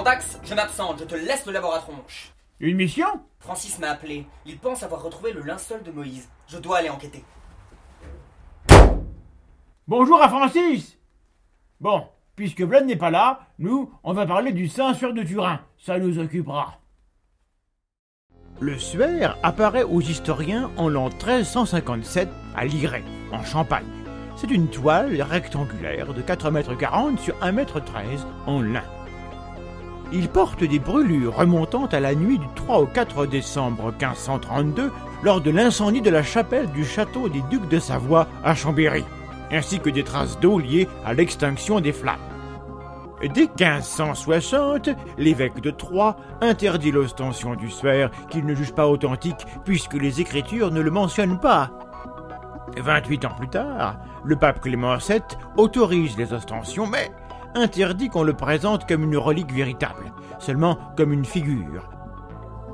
Dax, je m'absente, je te laisse le laboratronche. Une mission? Francis m'a appelé. Il pense avoir retrouvé le linceul de Moïse. Je dois aller enquêter. Bonjour à Francis. Bon, puisque Vlad n'est pas là, nous, on va parler du Saint-Suaire de Turin. Ça nous occupera. Le Suaire apparaît aux historiens en l'an 1357 à Liray, en Champagne. C'est une toile rectangulaire de 4,40 m sur 1,13 m en lin. Il porte des brûlures remontant à la nuit du 3 au 4 décembre 1532 lors de l'incendie de la chapelle du château des Ducs de Savoie à Chambéry, ainsi que des traces d'eau liées à l'extinction des flammes. Dès 1560, l'évêque de Troyes interdit l'ostension du Suaire qu'il ne juge pas authentique puisque les Écritures ne le mentionnent pas. 28 ans plus tard, le pape Clément VII autorise les ostensions, mais interdit qu'on le présente comme une relique véritable, seulement comme une figure.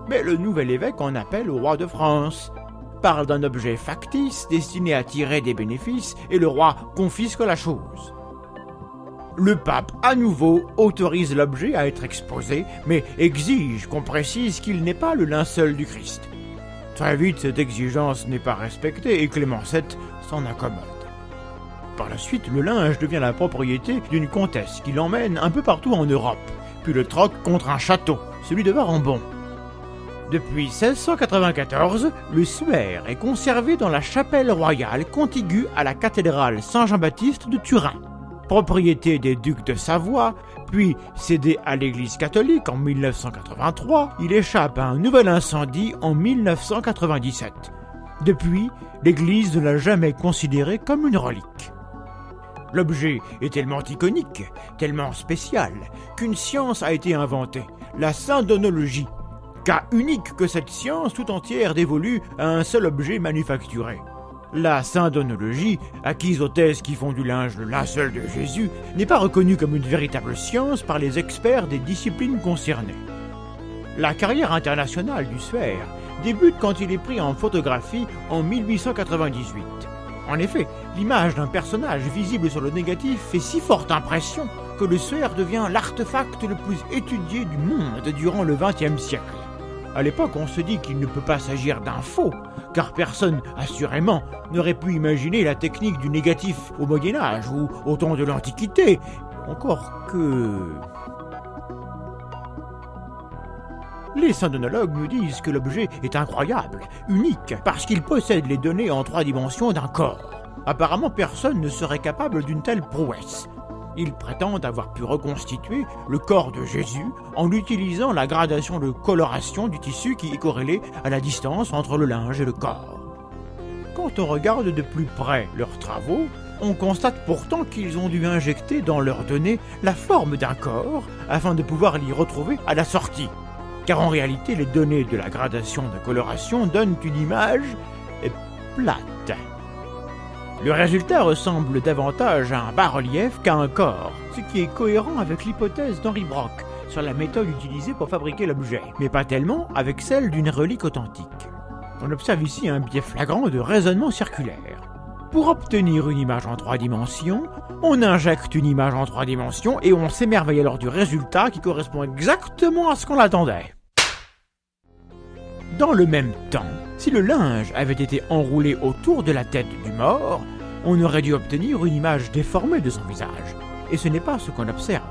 Mais le nouvel évêque en appelle au roi de France, parle d'un objet factice destiné à tirer des bénéfices et le roi confisque la chose. Le pape, à nouveau, autorise l'objet à être exposé, mais exige qu'on précise qu'il n'est pas le linceul du Christ. Très vite, cette exigence n'est pas respectée et Clément VII s'en accommode. Par la suite, le linge devient la propriété d'une comtesse qui l'emmène un peu partout en Europe, puis le troque contre un château, celui de Varambon. Depuis 1694, le Suaire est conservé dans la chapelle royale contiguë à la cathédrale Saint-Jean-Baptiste de Turin, propriété des ducs de Savoie, puis cédé à l'Église catholique en 1983, il échappe à un nouvel incendie en 1997. Depuis, l'Église ne l'a jamais considéré comme une relique. L'objet est tellement iconique, tellement spécial, qu'une science a été inventée, la syndonologie, cas unique que cette science tout entière dévolue à un seul objet manufacturé. La syndonologie, acquise aux thèses qui font du linge le linceul de Jésus, n'est pas reconnue comme une véritable science par les experts des disciplines concernées. La carrière internationale du Suaire débute quand il est pris en photographie en 1898. En effet, l'image d'un personnage visible sur le négatif fait si forte impression que le Suaire devient l'artefact le plus étudié du monde durant le XXe siècle. À l'époque, on se dit qu'il ne peut pas s'agir d'un faux, car personne, assurément, n'aurait pu imaginer la technique du négatif au Moyen-Âge ou au temps de l'Antiquité. Encore que... Les syndonologues nous disent que l'objet est incroyable, unique, parce qu'il possède les données en 3 dimensions d'un corps. Apparemment, personne ne serait capable d'une telle prouesse. Ils prétendent avoir pu reconstituer le corps de Jésus en utilisant la gradation de coloration du tissu qui est corrélée à la distance entre le linge et le corps. Quand on regarde de plus près leurs travaux, on constate pourtant qu'ils ont dû injecter dans leurs données la forme d'un corps afin de pouvoir l'y retrouver à la sortie. Car en réalité, les données de la gradation de coloration donnent une image plate. Le résultat ressemble davantage à un bas-relief qu'à un corps, ce qui est cohérent avec l'hypothèse d'Henri Brock sur la méthode utilisée pour fabriquer l'objet, mais pas tellement avec celle d'une relique authentique. On observe ici un biais flagrant de raisonnement circulaire. Pour obtenir une image en 3 dimensions, on injecte une image en 3 dimensions et on s'émerveille alors du résultat qui correspond exactement à ce qu'on attendait. Dans le même temps, si le linge avait été enroulé autour de la tête du mort, on aurait dû obtenir une image déformée de son visage. Et ce n'est pas ce qu'on observe.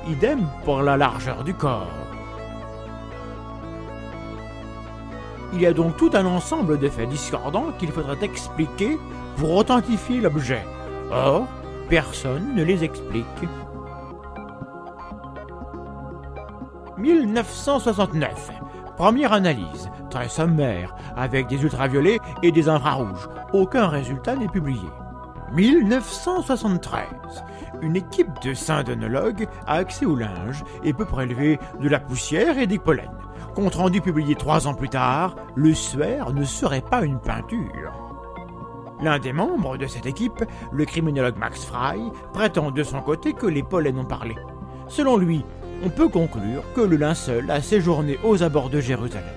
Idem pour la largeur du corps. Il y a donc tout un ensemble d'effets discordants qu'il faudrait expliquer pour authentifier l'objet. Or, personne ne les explique. 1969. Première analyse, très sommaire, avec des ultraviolets et des infrarouges. Aucun résultat n'est publié. 1973. Une équipe de syndonologues a accès au linge et peut prélever de la poussière et des pollens. Compte rendu publié 3 ans plus tard, le Suaire ne serait pas une peinture. L'un des membres de cette équipe, le criminologue Max Frey, prétend de son côté que les pollens ont parlé. Selon lui, on peut conclure que le linceul a séjourné aux abords de Jérusalem.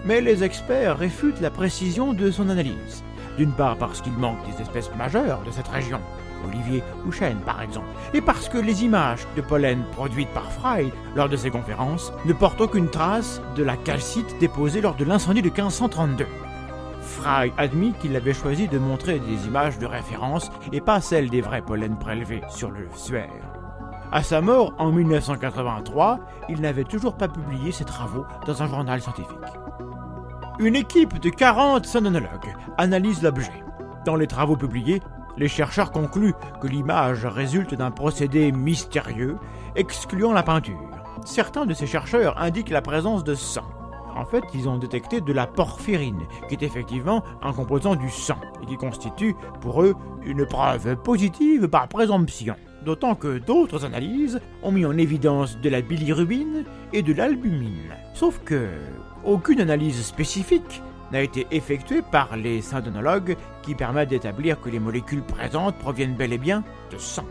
Mais les experts réfutent la précision de son analyse. D'une part parce qu'il manque des espèces majeures de cette région, olivier ou chêne par exemple, et parce que les images de pollen produites par Fry lors de ses conférences ne portent aucune trace de la calcite déposée lors de l'incendie de 1532. Fry admit qu'il avait choisi de montrer des images de référence et pas celles des vrais pollens prélevés sur le suaire. À sa mort en 1983, il n'avait toujours pas publié ses travaux dans un journal scientifique. Une équipe de 40 sonologues analyse l'objet. Dans les travaux publiés, les chercheurs concluent que l'image résulte d'un procédé mystérieux, excluant la peinture. Certains de ces chercheurs indiquent la présence de sang. En fait, ils ont détecté de la porphyrine, qui est effectivement un composant du sang, et qui constitue, pour eux, une preuve positive par présomption. D'autant que d'autres analyses ont mis en évidence de la bilirubine et de l'albumine. Sauf que aucune analyse spécifique n'a été effectuée par les syndonologues qui permettent d'établir que les molécules présentes proviennent bel et bien de sang.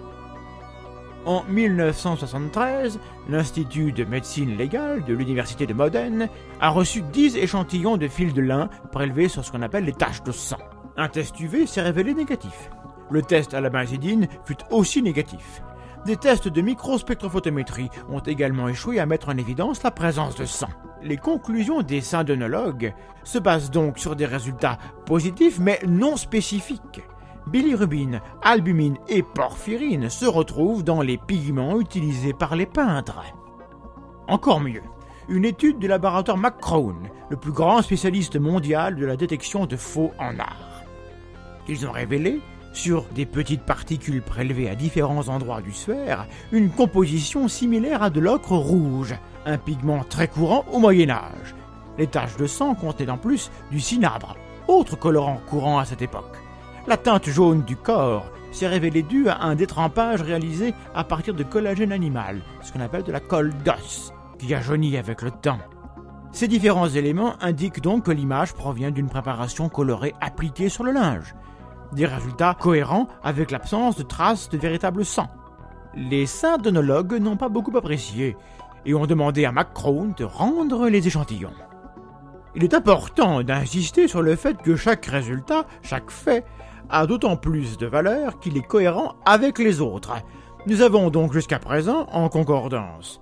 En 1973, l'Institut de médecine légale de l'Université de Modène a reçu 10 échantillons de fils de lin prélevés sur ce qu'on appelle les taches de sang. Un test UV s'est révélé négatif. Le test à la benzidine fut aussi négatif. Des tests de microspectrophotométrie ont également échoué à mettre en évidence la présence de sang. Les conclusions des syndonologues se basent donc sur des résultats positifs mais non spécifiques. Bilirubine, albumine et porphyrine se retrouvent dans les pigments utilisés par les peintres. Encore mieux, une étude du laboratoire McCrone, le plus grand spécialiste mondial de la détection de faux en art. Ils ont révélé, sur des petites particules prélevées à différents endroits du suaire, une composition similaire à de l'ocre rouge, un pigment très courant au Moyen-Âge. Les taches de sang contenaient en plus du cinabre, autre colorant courant à cette époque. La teinte jaune du corps s'est révélée due à un détrempage réalisé à partir de collagène animal, ce qu'on appelle de la colle d'os, qui a jauni avec le temps. Ces différents éléments indiquent donc que l'image provient d'une préparation colorée appliquée sur le linge. Des résultats cohérents avec l'absence de traces de véritable sang. Les syndonologues n'ont pas beaucoup apprécié et ont demandé à McCrone de rendre les échantillons. Il est important d'insister sur le fait que chaque résultat, chaque fait, a d'autant plus de valeur qu'il est cohérent avec les autres. Nous avons donc jusqu'à présent en concordance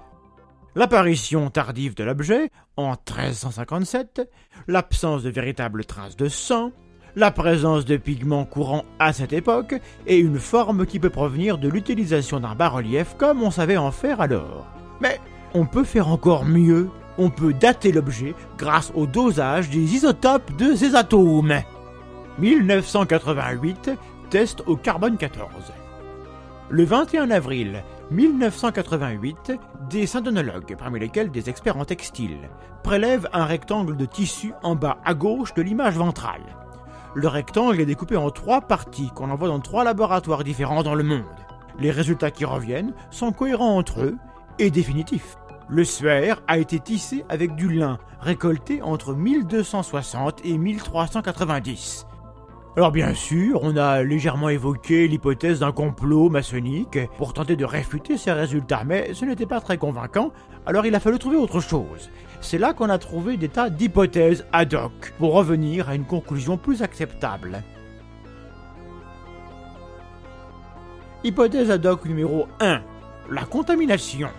l'apparition tardive de l'objet en 1357, l'absence de véritables traces de sang, la présence de pigments courants à cette époque et une forme qui peut provenir de l'utilisation d'un bas-relief comme on savait en faire alors. Mais on peut faire encore mieux. On peut dater l'objet grâce au dosage des isotopes de ces atomes. 1988, test au carbone 14. Le 21 avril 1988, des syndonologues, parmi lesquels des experts en textile, prélèvent un rectangle de tissu en bas à gauche de l'image ventrale. Le rectangle est découpé en 3 parties qu'on envoie dans 3 laboratoires différents dans le monde. Les résultats qui reviennent sont cohérents entre eux et définitifs. Le suaire a été tissé avec du lin récolté entre 1260 et 1390. Alors bien sûr, on a légèrement évoqué l'hypothèse d'un complot maçonnique pour tenter de réfuter ces résultats, mais ce n'était pas très convaincant, alors il a fallu trouver autre chose. C'est là qu'on a trouvé des tas d'hypothèses ad hoc pour revenir à une conclusion plus acceptable. Hypothèse ad hoc numéro 1. La contamination.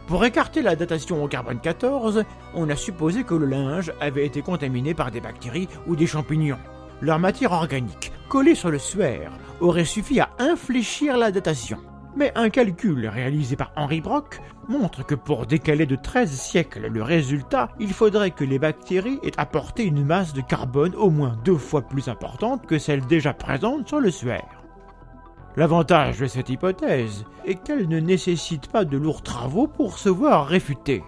Pour écarter la datation au carbone 14, on a supposé que le linge avait été contaminé par des bactéries ou des champignons. Leur matière organique, collée sur le suaire, aurait suffi à infléchir la datation. Mais un calcul réalisé par Henri Brock montre que pour décaler de 13 siècles le résultat, il faudrait que les bactéries aient apporté une masse de carbone au moins 2 fois plus importante que celle déjà présente sur le suaire. L'avantage de cette hypothèse est qu'elle ne nécessite pas de lourds travaux pour se voir réfutée.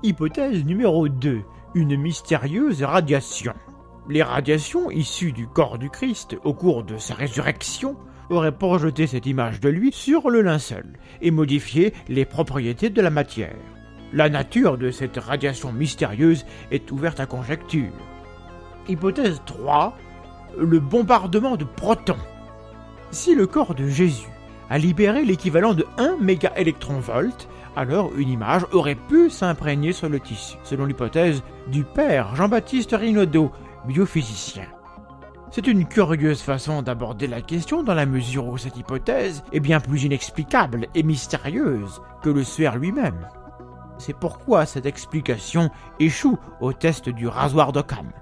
Hypothèse numéro 2. Une mystérieuse radiation. Les radiations issues du corps du Christ au cours de sa résurrection auraient projeté cette image de lui sur le linceul et modifié les propriétés de la matière. La nature de cette radiation mystérieuse est ouverte à conjecture. Hypothèse 3. Le bombardement de protons. Si le corps de Jésus a libéré l'équivalent de 1 mégaélectronvolt, alors une image aurait pu s'imprégner sur le tissu, selon l'hypothèse du père Jean-Baptiste Rinaudot, biophysicien. C'est une curieuse façon d'aborder la question dans la mesure où cette hypothèse est bien plus inexplicable et mystérieuse que le suaire lui-même. C'est pourquoi cette explication échoue au test du rasoir d'Occam.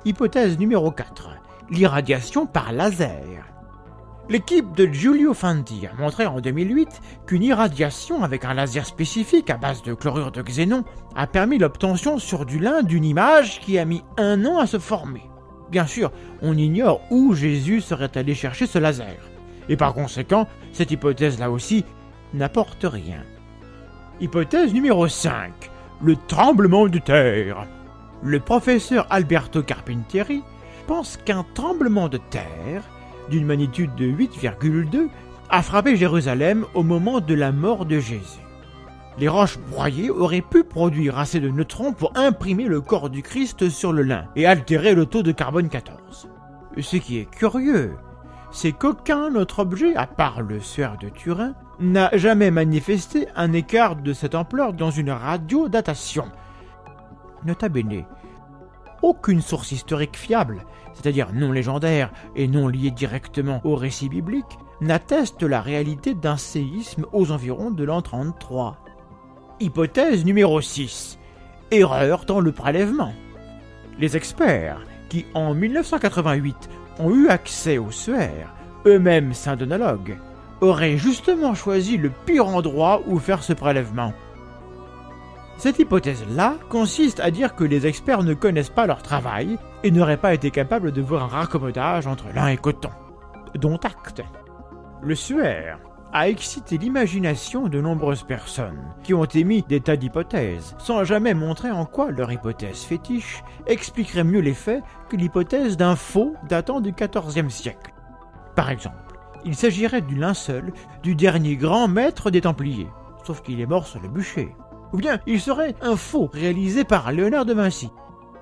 Hypothèse numéro 4. L'irradiation par laser. L'équipe de Giulio Fanti a montré en 2008 qu'une irradiation avec un laser spécifique à base de chlorure de xénon a permis l'obtention sur du lin d'une image qui a mis 1 an à se former. Bien sûr, on ignore où Jésus serait allé chercher ce laser. Et par conséquent, cette hypothèse-là aussi n'apporte rien. Hypothèse numéro 5. Le tremblement de terre. Le professeur Alberto Carpentieri pense qu'un tremblement de terre d'une magnitude de 8,2 a frappé Jérusalem au moment de la mort de Jésus. Les roches broyées auraient pu produire assez de neutrons pour imprimer le corps du Christ sur le lin et altérer le taux de carbone 14. Ce qui est curieux, c'est qu'aucun autre objet, à part le suaire de Turin, n'a jamais manifesté un écart de cette ampleur dans une radiodatation. Nota bene, aucune source historique fiable, c'est-à-dire non légendaire et non liée directement au récit biblique, n'atteste la réalité d'un séisme aux environs de l'an 33. Hypothèse numéro 6. Erreur dans le prélèvement. Les experts, qui en 1988 ont eu accès au suaire, eux-mêmes syndonalogues, auraient justement choisi le pire endroit où faire ce prélèvement. Cette hypothèse-là consiste à dire que les experts ne connaissent pas leur travail et n'auraient pas été capables de voir un raccommodage entre lin et coton. Dont acte. Le suaire a excité l'imagination de nombreuses personnes qui ont émis des tas d'hypothèses, sans jamais montrer en quoi leur hypothèse fétiche expliquerait mieux les faits que l'hypothèse d'un faux datant du XIVe siècle. Par exemple, il s'agirait du linceul du dernier grand maître des Templiers, sauf qu'il est mort sur le bûcher. Ou bien il serait un faux réalisé par Léonard de Vinci.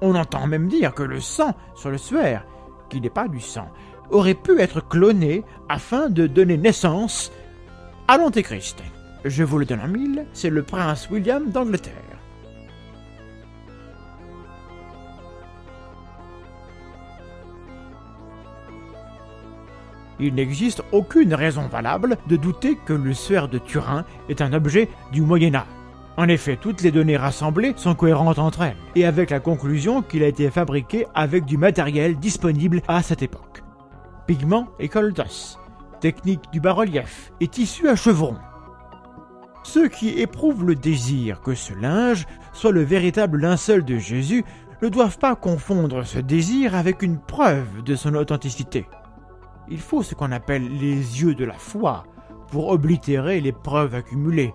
On entend même dire que le sang sur le suaire, qui n'est pas du sang, aurait pu être cloné afin de donner naissance à l'Antéchrist. Je vous le donne en mille, c'est le prince William d'Angleterre. Il n'existe aucune raison valable de douter que le suaire de Turin est un objet du Moyen-Âge. En effet, toutes les données rassemblées sont cohérentes entre elles, et avec la conclusion qu'il a été fabriqué avec du matériel disponible à cette époque. Pigments et colle d'os, technique du bas-relief et tissu à chevrons. Ceux qui éprouvent le désir que ce linge soit le véritable linceul de Jésus ne doivent pas confondre ce désir avec une preuve de son authenticité. Il faut ce qu'on appelle les yeux de la foi pour oblitérer les preuves accumulées.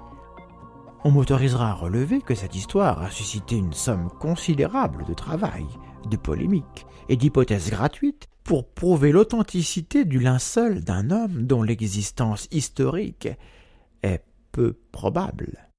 On m'autorisera à relever que cette histoire a suscité une somme considérable de travail, de polémiques et d'hypothèses gratuites pour prouver l'authenticité du linceul d'un homme dont l'existence historique est peu probable.